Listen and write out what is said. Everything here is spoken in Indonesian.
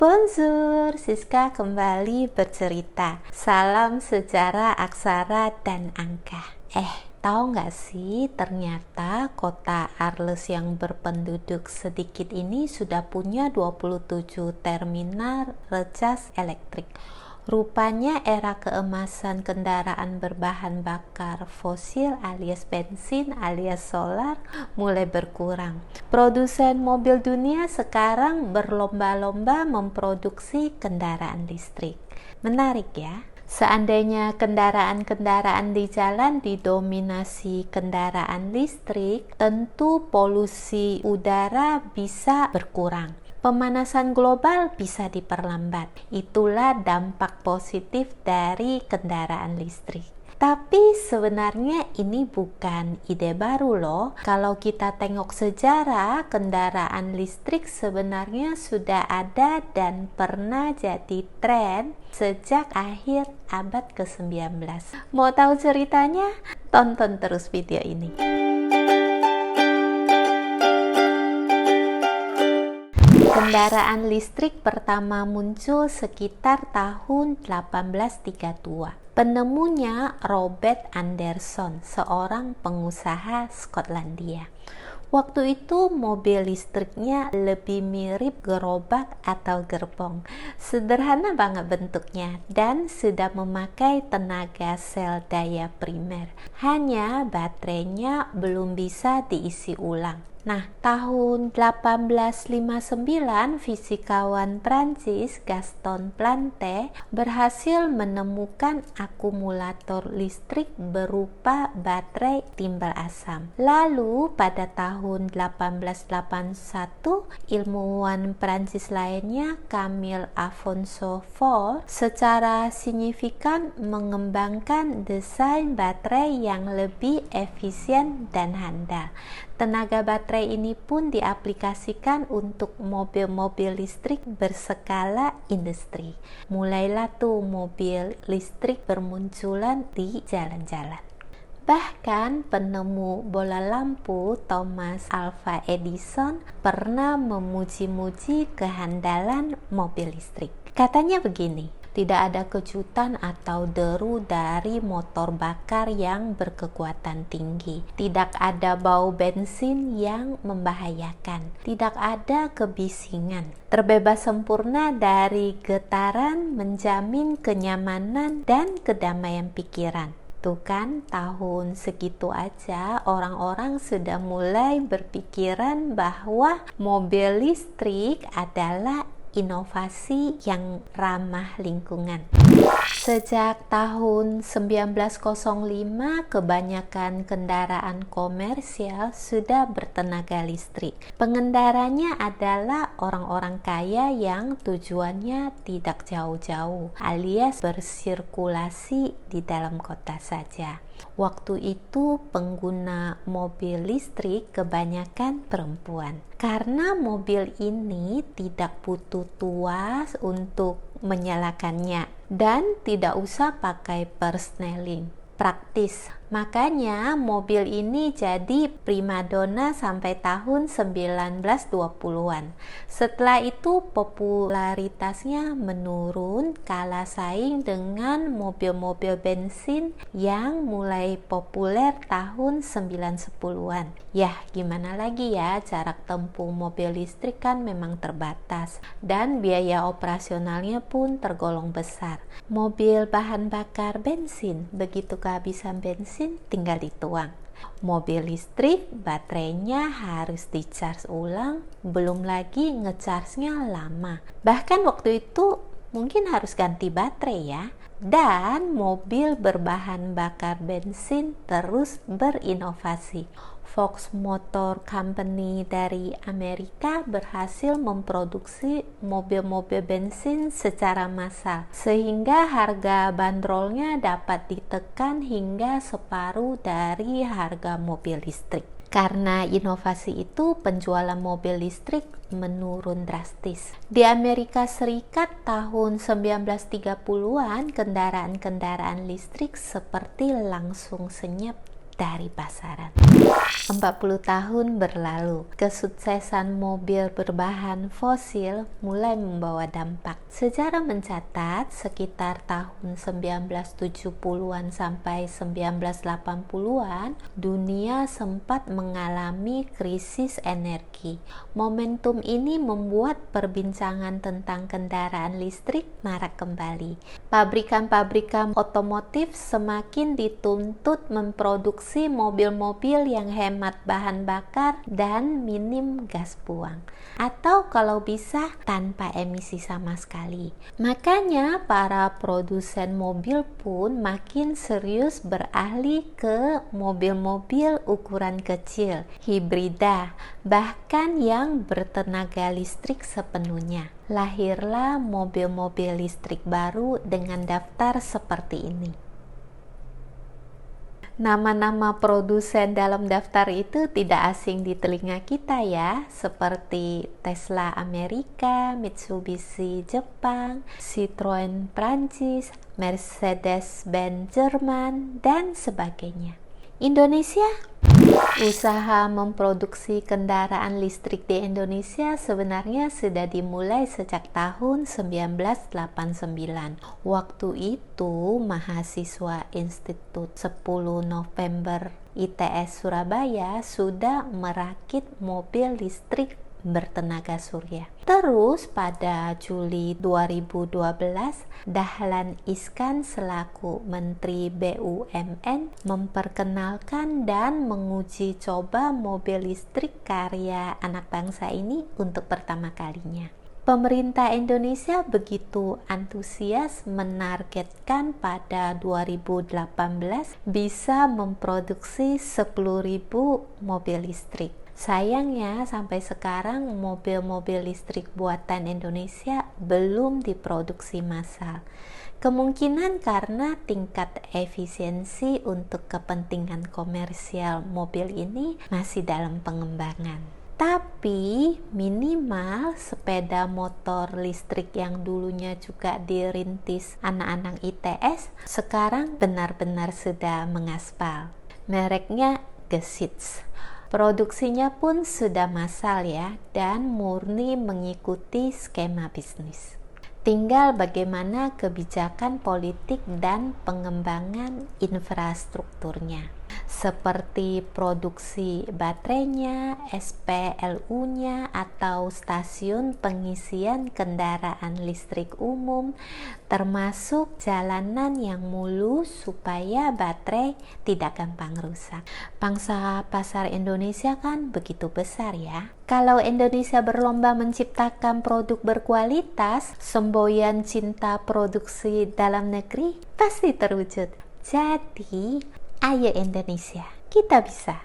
Bonjour, Siska kembali bercerita. Salam sejarah, aksara, dan angka. Tahu nggak sih, ternyata kota Arles yang berpenduduk sedikit ini sudah punya 27 terminal recas elektrik. Rupanya era keemasan kendaraan berbahan bakar fosil alias bensin alias solar mulai berkurang. Produsen mobil dunia sekarang berlomba-lomba memproduksi kendaraan listrik. Menarik ya? Seandainya kendaraan-kendaraan di jalan didominasi kendaraan listrik, tentu polusi udara bisa berkurang. Pemanasan global bisa diperlambat. Itulah dampak positif dari kendaraan listrik. Tapi sebenarnya ini bukan ide baru loh. Kalau kita tengok sejarah, kendaraan listrik sebenarnya sudah ada dan pernah jadi tren sejak akhir abad ke-19. Mau tahu ceritanya? Tonton terus video ini. Kendaraan listrik pertama muncul sekitar tahun 1832. Penemunya Robert Anderson, seorang pengusaha Skotlandia. Waktu itu mobil listriknya lebih mirip gerobak atau gerbong. Sederhana banget bentuknya dan sudah memakai tenaga sel daya primer. Hanya baterainya belum bisa diisi ulang. Nah, tahun 1859 fisikawan Prancis Gaston Plante berhasil menemukan akumulator listrik berupa baterai timbal asam. Lalu pada tahun 1881 ilmuwan Prancis lainnya Camille Afonso Four secara signifikan mengembangkan desain baterai yang lebih efisien dan handal. Tenaga baterai ini pun diaplikasikan untuk mobil-mobil listrik berskala industri. Mulailah tuh mobil listrik bermunculan di jalan-jalan. Bahkan penemu bola lampu Thomas Alva Edison pernah memuji-muji kehandalan mobil listrik. Katanya begini, tidak ada kejutan atau deru dari motor bakar yang berkekuatan tinggi. Tidak ada bau bensin yang membahayakan. Tidak ada kebisingan. Terbebas sempurna dari getaran, menjamin kenyamanan dan kedamaian pikiran. Tuh kan, tahun segitu aja orang-orang sudah mulai berpikiran bahwa mobil listrik adalah inovasi yang ramah lingkungan. Sejak tahun 1905, kebanyakan kendaraan komersial sudah bertenaga listrik. Pengendaranya adalah orang-orang kaya yang tujuannya tidak jauh-jauh, alias bersirkulasi di dalam kota saja. Waktu itu pengguna mobil listrik kebanyakan perempuan. Karena mobil ini tidak butuh tuas untuk menyalakannya dan tidak usah pakai persneling. Praktis. Makanya mobil ini jadi primadona sampai tahun 1920-an. Setelah itu popularitasnya menurun, kalah saing dengan mobil-mobil bensin yang mulai populer tahun 910-an. Yah, gimana lagi ya, jarak tempuh mobil listrik kan memang terbatas dan biaya operasionalnya pun tergolong besar. Mobil bahan bakar bensin, begitu kehabisan bensin tinggal dituang. Mobil listrik baterainya harus di-charge ulang, belum lagi nge-charge-nya lama. Bahkan waktu itu mungkin harus ganti baterai ya. Dan mobil berbahan bakar bensin terus berinovasi. Fox Motor Company dari Amerika berhasil memproduksi mobil-mobil bensin secara massal, sehingga harga bandrolnya dapat ditekan hingga separuh dari harga mobil listrik. Karena inovasi itu, penjualan mobil listrik menurun drastis. Di Amerika Serikat tahun 1930-an, kendaraan-kendaraan listrik seperti langsung senyap dari pasaran. 40 tahun berlalu, kesuksesan mobil berbahan fosil mulai membawa dampak. Sejarah mencatat sekitar tahun 1970-an sampai 1980-an, dunia sempat mengalami krisis energi. Momentum ini membuat perbincangan tentang kendaraan listrik marak kembali. Pabrikan-pabrikan otomotif semakin dituntut memproduksi mobil-mobil yang hemat bahan bakar dan minim gas buang, atau kalau bisa tanpa emisi sama sekali. Makanya para produsen mobil pun makin serius beralih ke mobil-mobil ukuran kecil, hibrida, bahkan yang bertenaga listrik sepenuhnya. Lahirlah mobil-mobil listrik baru dengan daftar seperti ini. Nama-nama produsen dalam daftar itu tidak asing di telinga kita ya, seperti Tesla Amerika, Mitsubishi Jepang, Citroen Prancis, Mercedes-Benz Jerman, dan sebagainya. Indonesia, usaha memproduksi kendaraan listrik di Indonesia sebenarnya sudah dimulai sejak tahun 1989. Waktu itu, mahasiswa Institut 10 November ITS Surabaya sudah merakit mobil listrik bertenaga surya. Terus pada Juli 2012, Dahlan Iskan selaku Menteri BUMN memperkenalkan dan menguji coba mobil listrik karya anak bangsa ini untuk pertama kalinya. Pemerintah Indonesia begitu antusias menargetkan pada 2018 bisa memproduksi 10.000 mobil listrik. Sayangnya sampai sekarang mobil-mobil listrik buatan Indonesia belum diproduksi massal. Kemungkinan karena tingkat efisiensi untuk kepentingan komersial mobil ini masih dalam pengembangan. Tapi minimal sepeda motor listrik yang dulunya juga dirintis anak-anak ITS sekarang benar-benar sudah mengaspal. Mereknya Gesits. Produksinya pun sudah massal ya, dan murni mengikuti skema bisnis. Tinggal bagaimana kebijakan politik dan pengembangan infrastrukturnya, seperti produksi baterainya, SPLU-nya, atau stasiun pengisian kendaraan listrik umum, termasuk jalanan yang mulus supaya baterai tidak gampang rusak. Pangsa pasar Indonesia kan begitu besar ya. Kalau Indonesia berlomba menciptakan produk berkualitas, semboyan cinta produksi dalam negeri pasti terwujud. Jadi, ayo Indonesia, kita bisa.